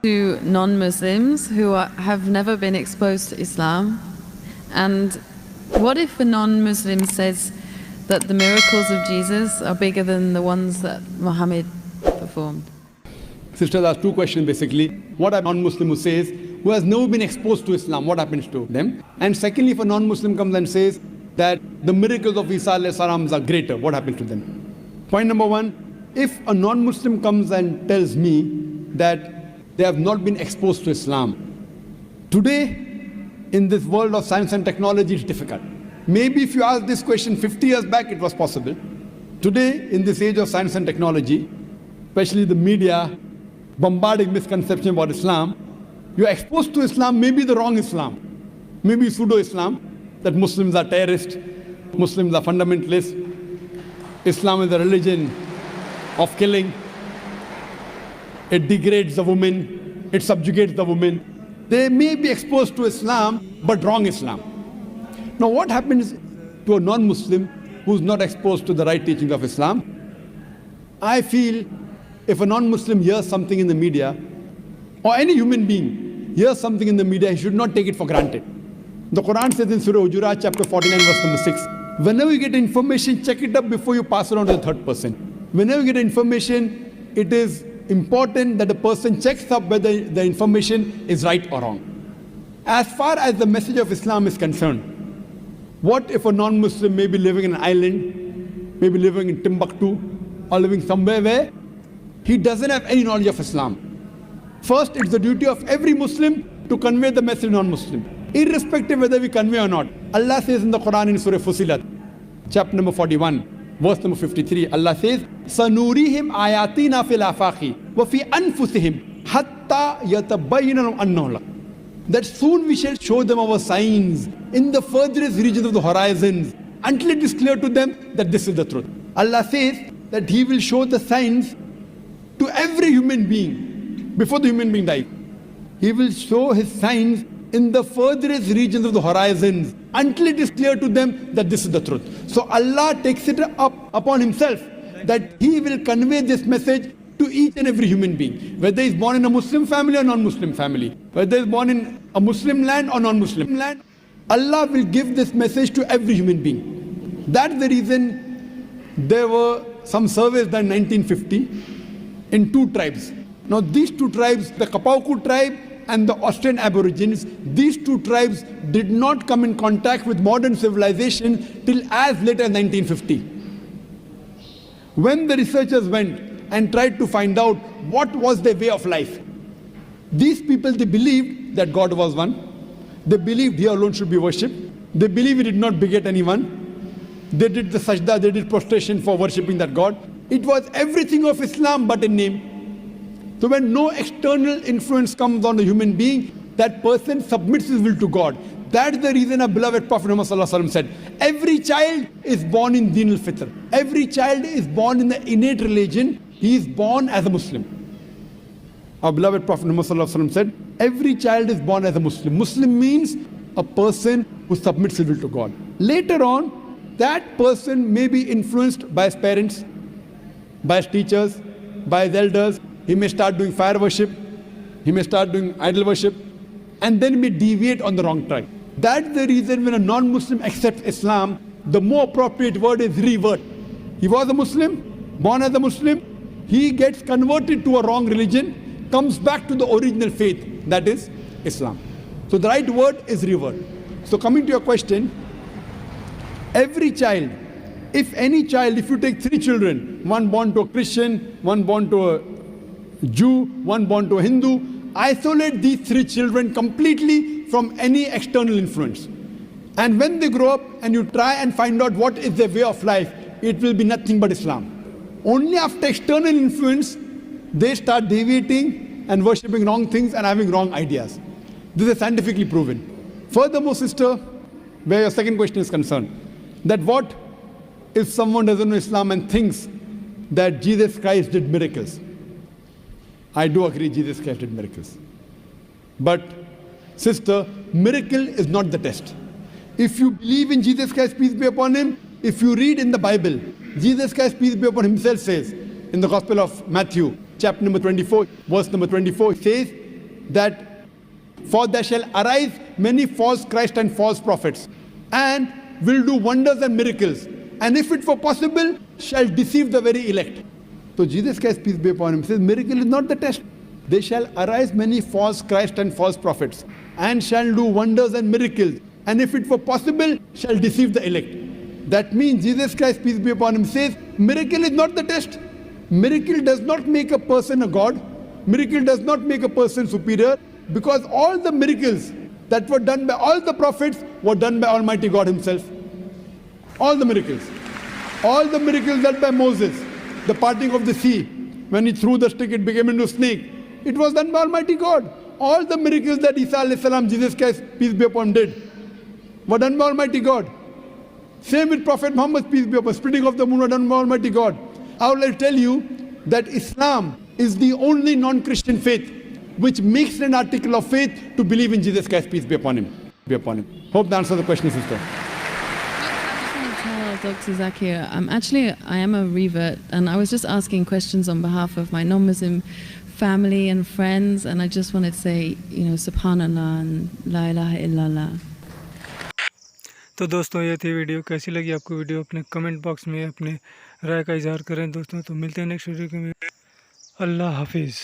to non-Muslims who have never been exposed to Islam. And what if a non-Muslim says that the miracles of Jesus are bigger than the ones that Muhammad performed? Sisters asked two questions basically. What a non-Muslim who says, who has never been exposed to Islam, what happens to them? And secondly, if a non-Muslim comes and says that the miracles of Isa alayhi salam are greater, what happens to them? Point number one, if a non-Muslim comes and tells me that they have not been exposed to Islam, today in this world of science and technology it's difficult. Maybe if you asked this question 50 years back it was possible. Today in this age of science and technology, especially the media bombarding misconception about Islam, you are exposed to Islam, maybe the wrong Islam, maybe pseudo-Islam, that Muslims are terrorists, Muslims are fundamentalists, Islam is a religion of killing, it degrades the woman, it subjugates the woman. They may be exposed to Islam, but wrong Islam. Now what happens to a non-Muslim who's not exposed to the right teachings of Islam? I feel if a non-Muslim hears something in the media, or any human being hears something in the media, he should not take it for granted. The Quran says in Surah Hujurat chapter 49 verse number 6, whenever you get information, check it up before you pass it on to the third person. Whenever you get information, it is important that the person checks up whether the information is right or wrong. As far as the message of Islam is concerned, what if a non-Muslim may be living in an island, maybe living in Timbuktu, or living somewhere where he doesn't have any knowledge of Islam? First, it's the duty of every Muslim to convey the message to non-Muslim, irrespective whether we convey or not. Allah says in the Quran in Surah Fusilat, chapter number 41, verse number 53, Allah says, سَنُورِيهِمْ آيَاتِنَا فِي الْآفَاقِ وَفِي أَنفُسِهِمْ حَتَّى يَتَبَيَّنَ لَهُمْ أَنَّهُ الْحَقُّ. That soon we shall show them our signs in the furthest regions of the horizons until it is clear to them that this is the truth. Allah says that He will show the signs to every human being before the human being dies. He will show His signs in the furthest regions of the horizons until it is clear to them that this is the truth. So Allah takes it up upon Himself that He will convey this message to each and every human being, whether he's born in a Muslim family or non-Muslim family, whether he's born in a Muslim land or non-Muslim land. Allah will give this message to every human being. That's the reason there were some surveys done in 1950 in two tribes. Now these two tribes, the Kapauku tribe and the Australian Aborigines, these two tribes did not come in contact with modern civilization till as late as 1950. When the researchers went and tried to find out what was their way of life, these people, they believed that God was one. They believed He alone should be worshipped. They believed He did not beget anyone. They did the sajda, they did prostration for worshipping that God. It was everything of Islam but in name. So when no external influence comes on a human being, that person submits his will to God. That's the reason our beloved Prophet Muhammad said, every child is born in Deen al-Fitr. Every child is born in the innate religion. He is born as a Muslim. Our beloved Prophet Muhammad said, every child is born as a Muslim. Muslim means a person who submits his will to God. Later on, that person may be influenced by his parents, by his teachers, by his elders. He may start doing fire worship. He may start doing idol worship. And then may deviate on the wrong track. That's the reason when a non-Muslim accepts Islam, the more appropriate word is revert. He was a Muslim, born as a Muslim. He gets converted to a wrong religion, comes back to the original faith, that is Islam. So the right word is revert. So coming to your question, every child, if any child, if you take three children, one born to a Christian, one born to a Jew, one born to a Hindu, isolate these three children completely from any external influence. And when they grow up and you try and find out what is their way of life, it will be nothing but Islam. Only after external influence, they start deviating and worshipping wrong things and having wrong ideas. This is scientifically proven. Furthermore, sister, where your second question is concerned, that what if someone doesn't know Islam and thinks that Jesus Christ did miracles? I do agree Jesus Christ did miracles. But, sister, miracle is not the test. If you believe in Jesus Christ, peace be upon Him, if you read in the Bible, Jesus Christ, peace be upon Himself, says in the Gospel of Matthew, chapter number 24, verse number 24, says that for there shall arise many false Christ and false prophets, and will do wonders and miracles, and if it were possible, shall deceive the very elect. So Jesus Christ, peace be upon him, says miracle is not the test. They shall arise many false Christ and false prophets, and shall do wonders and miracles, and if it were possible, shall deceive the elect. That means Jesus Christ, peace be upon him, says miracle is not the test. Miracle does not make a person a god. Miracle does not make a person superior, because all the miracles that were done by all the prophets were done by Almighty God himself. All the miracles. All the miracles done by Moses, the parting of the sea, when he threw the stick, it became into a snake. It was done by Almighty God. All the miracles that Isa alayhi salam, Jesus Christ, peace be upon him, did were done by Almighty God. Same with Prophet Muhammad, peace be upon him, splitting of the moon were done by Almighty God. I would like to tell you that Islam is the only non-Christian faith which makes it an article of faith to believe in Jesus Christ, peace be upon him. Be upon him. Hope that answers the question, sister. Tell Dr. Zakir, I am a revert, and I was just asking questions on behalf of my non-Muslim family and friends, and I just wanted to say, Subhanallah and La ilaha illallah. तो दोस्तों ये थी video. कैसी लगी आपको video अपने comment box में अपने राय का इजहार करें दोस्तों। तो मिलते हैं नेक्स्ट वीडियो में। अल्लाह हाफिज़।